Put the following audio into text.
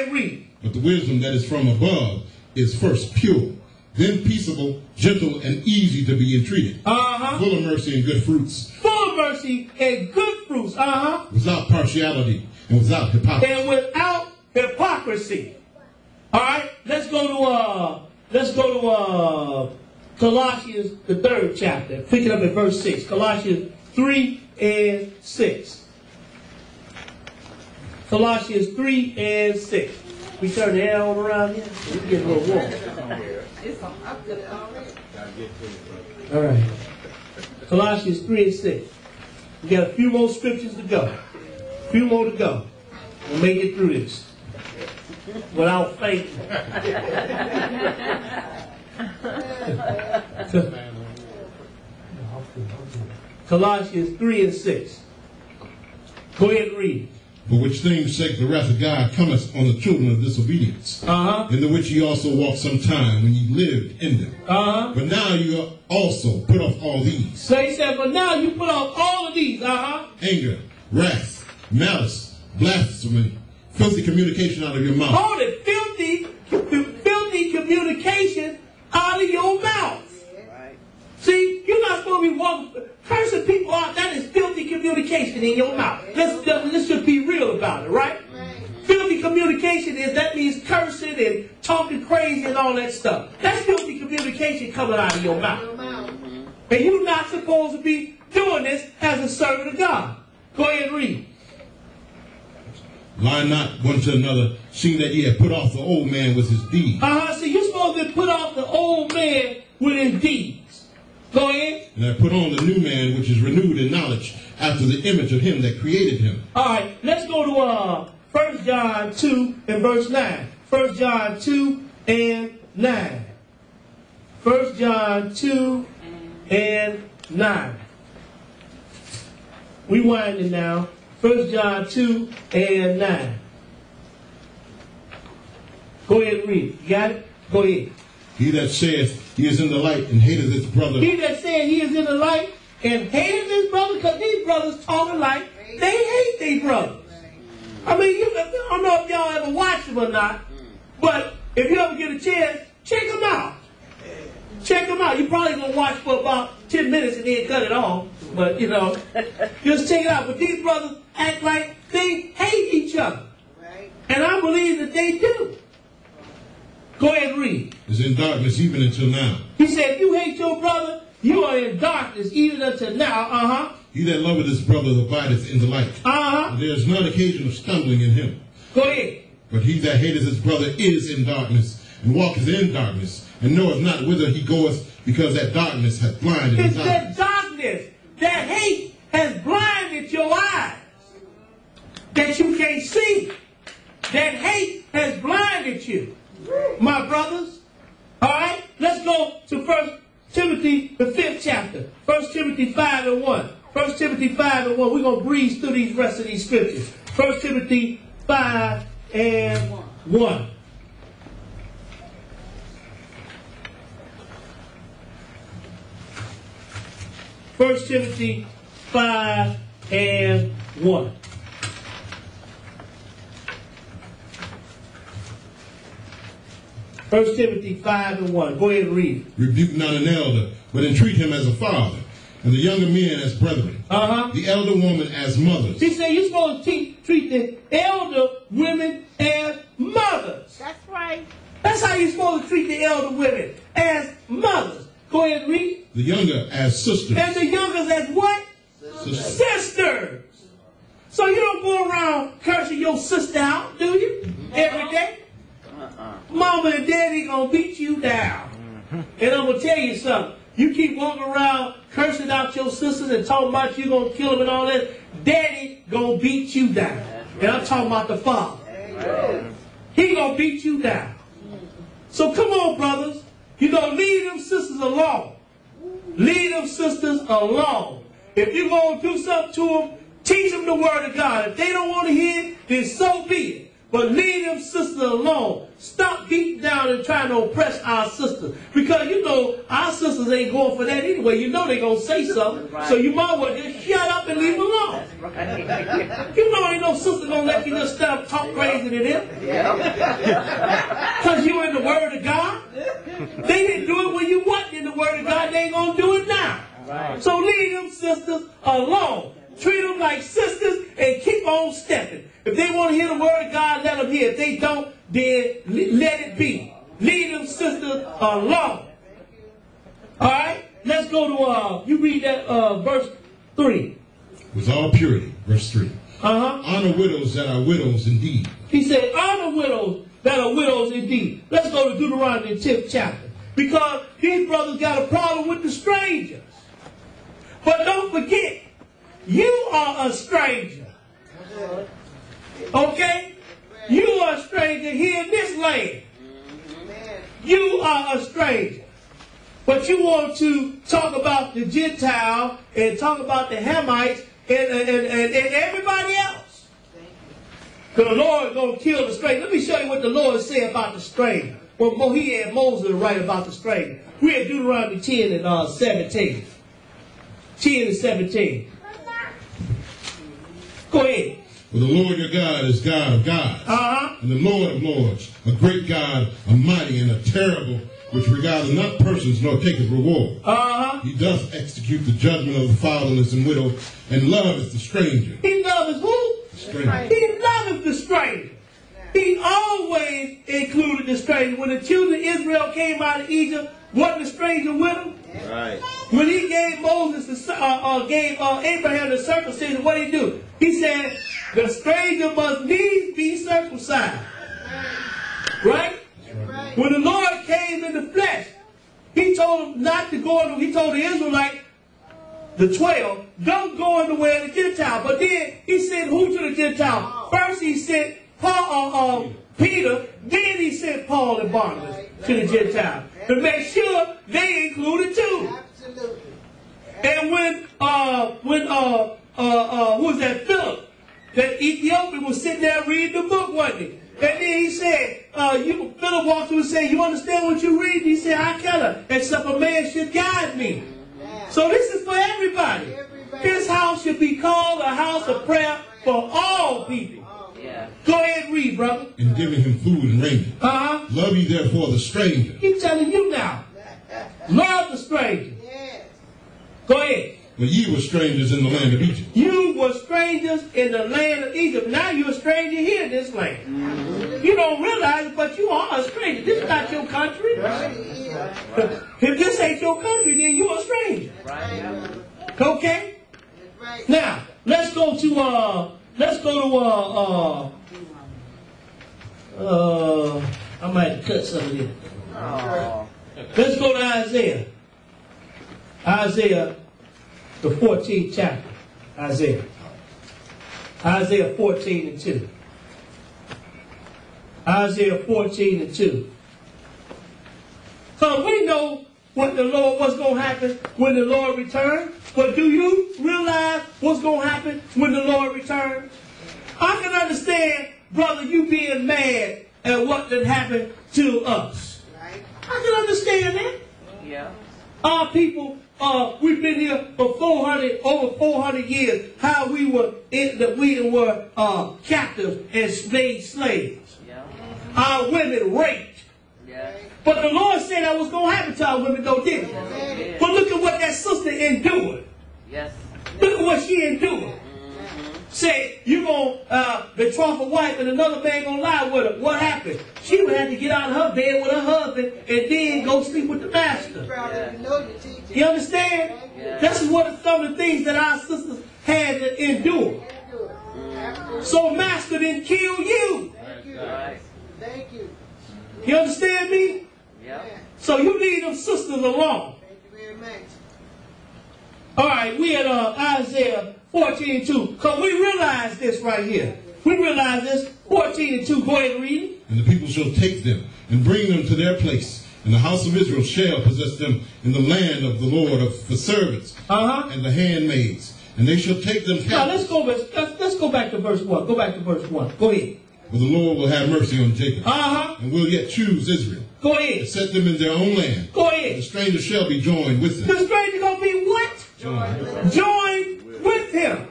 ahead, read. But the wisdom that is from above is first pure, then peaceable, gentle, and easy to be entreated. Full of mercy and good fruits. Full of mercy and good fruits. Without partiality and without hypocrisy. And without hypocrisy. All right, let's go to Colossians, the 3rd chapter. Pick it up at verse 6. Colossians 3 and 6. Colossians 3 and 6. We turn the air on around here. We get a little warm. All right. Colossians 3 and 6. We got a few more scriptures to go. A few more to go. We'll make it through this without fainting. Colossians 3 and 6. Go ahead and read. For which things sake the wrath of God cometh on the children of disobedience, in the which ye also walked some time when ye lived in them. But now you also put off all these. So he said, but now you put off all of these. Anger, wrath, malice, blasphemy, filthy communication out of your mouth. Hold it. Filthy communication out of your mouth. See, you're not supposed to be walking, cursing people out. That is filthy communication in your mouth. Let's just be real about it, right? Filthy communication that means cursing and talking crazy and all that stuff. That's filthy communication coming out of your mouth. And you're not supposed to be doing this as a servant of God. Go ahead and read. Lie not one to another, seeing that ye have put off the old man with his deeds. So you're supposed to put off the old man with his deeds. Go ahead. And I put on the new man, which is renewed in knowledge, after the image of him that created him. All right, let's go to 1 John 2 and verse 9. 1 John 2 and 9. 1 John 2 and 9. We winding now. 1 John 2 and 9. Go ahead and read. You got it? Go ahead. He that saith he is in the light and hateth his brother. He that said he is in the light and hateth his brother, because these brothers talking like they hate these brothers. I mean, I don't know if y'all ever watch them or not, but if you ever get a chance, check them out. Check them out. You're probably going to watch for about 10 minutes and then cut it off. But, just check it out. But these brothers act like they hate each other. And I believe that they do. Go ahead and read. Is in darkness even until now. He said, if you hate your brother, you are in darkness even until now. He that loveth his brother abideth in the light. And there is none occasion of stumbling in him. Go ahead. But he that hateth his brother is in darkness, and walketh in darkness, and knoweth not whither he goeth, because that darkness hath blinded his eyes. It's that darkness, that hate has blinded your eyes, that you can't see. That hate has blinded you, my brothers. All right, let's go to 1 Timothy, the 5th chapter. 1 Timothy 5 and 1. 1 Timothy 5 and 1. We're going to breeze through these rest of these scriptures. 1 Timothy 5 and 1. First Timothy 5 and 1. First Timothy 5 and 1. Go ahead and read it. Rebuke not an elder, but entreat him as a father, and the younger men as brethren. The elder woman as mothers. He said you're supposed to treat the elder women as mothers. That's right. That's how you're supposed to treat the elder women, as mothers. Go ahead and read. The younger as sisters. And the youngers as what? Sisters. So you don't go around cursing your sister out, do you? Every day? Mama and daddy gonna beat you down. And I'm gonna tell you something. You keep walking around cursing out your sisters and talking about you gonna kill them and all that, daddy gonna beat you down. And I'm talking about the father. He gonna beat you down. So come on, brothers. Leave them sisters alone. Leave them sisters alone. If you're going to do something to them, teach them the word of God. If they don't want to hear it, then so be it. But leave them sisters alone. Stop beating down and trying to oppress our sisters. Because you know our sisters ain't going for that anyway. You know they're going to say something. Right. So you might as well just shut up and leave them alone. Right. You know ain't no sister going to let you just stand up talk crazy to them. Because you in the Word of God. They didn't do it when you wasn't in the Word of God. They ain't going to do it now. Right. So leave them sisters alone. Treat them like sisters and keep on stepping. If they want to hear the Word of God, let them hear. If they don't, then let it be. Leave them sisters alone. All right? Let's go to, you read that verse 3. With all purity, verse 3. Honor widows that are widows indeed. He said, honor widows that are widows indeed. Let's go to Deuteronomy 10th chapter. Because these brothers got a problem with the strangers. But don't forget, you are a stranger. Okay? You are a stranger here in this land. You are a stranger. But you want to talk about the Gentile and talk about the Hamites and everybody else. Because the Lord is going to kill the stranger. Let me show you what the Lord said about the stranger. Well, he had Moses to write about the stranger. We're at Deuteronomy 10 and 17. 10 and 17. Go ahead. For the Lord your God is God of gods, and the Lord of lords, a great God, a mighty and a terrible, which regardeth not persons nor taketh reward. He doth execute the judgment of the fatherless and widow, and loveth the stranger. He loveth who? The stranger. He loveth the stranger. He always included the stranger. When the children of Israel came out of Egypt, wasn't the stranger with them? Right. When he gave Moses, gave Abraham the circumcision, what did he do? He said, the stranger must needs be circumcised. Right? Right? When the Lord came in the flesh, he told them not to go, he told the Israelites, the 12, don't go in the way of the Gentile. But then he sent who to the Gentile? First he sent Peter, then he sent Paul and Barnabas to the Gentile to make sure they included too. Absolutely. And when who was that? Philip, that Ethiopian was sitting there reading the book, wasn't he? And then he said, Philip walked through and said, you understand what you read? He said, I cannot, except a man should guide me. Yeah. So this is for everybody. His house should be called a house of prayer for all people. Yeah. Go ahead and read, brother. And giving him food and raiment. Love ye therefore the stranger. He's telling you now. Love the stranger. Yes. Go ahead. But ye were strangers in the land of Egypt. You were strangers in the land of Egypt. Now you're a stranger here in this land. Mm-hmm. You don't realize it, but you are a stranger. This is not your country. Right. If this ain't your country, then you're a stranger. Right. Okay? Right. Now, let's go to I might have to cut some of this. Oh. Let's go to Isaiah. Isaiah, the 14th chapter. Isaiah 14 and 2. Isaiah 14 and 2. So we know what's going to happen when the Lord returns. But do you realize what's going to happen when the Lord returns? I can understand, brother, you being mad at what did happen to us. Right. I can understand that. Yeah. Our people, we've been here for over 400 years. How we were captives and made slaves. Yeah. Our women raped. Yeah. But the Lord said that was going to happen to our women, though, didn't he? Yeah. But look at what that sister endured. Yes. Look at what she endured. Say, you're going to betroth a wife and another man going to lie with her. What happened? She would have to get out of her bed with her husband and then go sleep with the master. Yeah. You understand? Yeah. This is some of the things that our sisters had to endure. So master didn't kill you. Thank you. You understand me? Yeah. So you leave them sisters alone. Thank you very much. All right, we at Isaiah 14 and 2. Because we realize this right here. We realize this. 14 and 2. Go ahead and read it. And the people shall take them and bring them to their place. And the house of Israel shall possess them in the land of the Lord of the servants and the handmaids. And they shall take them captive. Now let's go back to verse 1. Go back to verse 1. Go ahead. For the Lord will have mercy on Jacob. And will yet choose Israel. Go ahead. And set them in their own land. Go ahead. The stranger shall be joined with them. The stranger going to be what? Joined. Joined with him.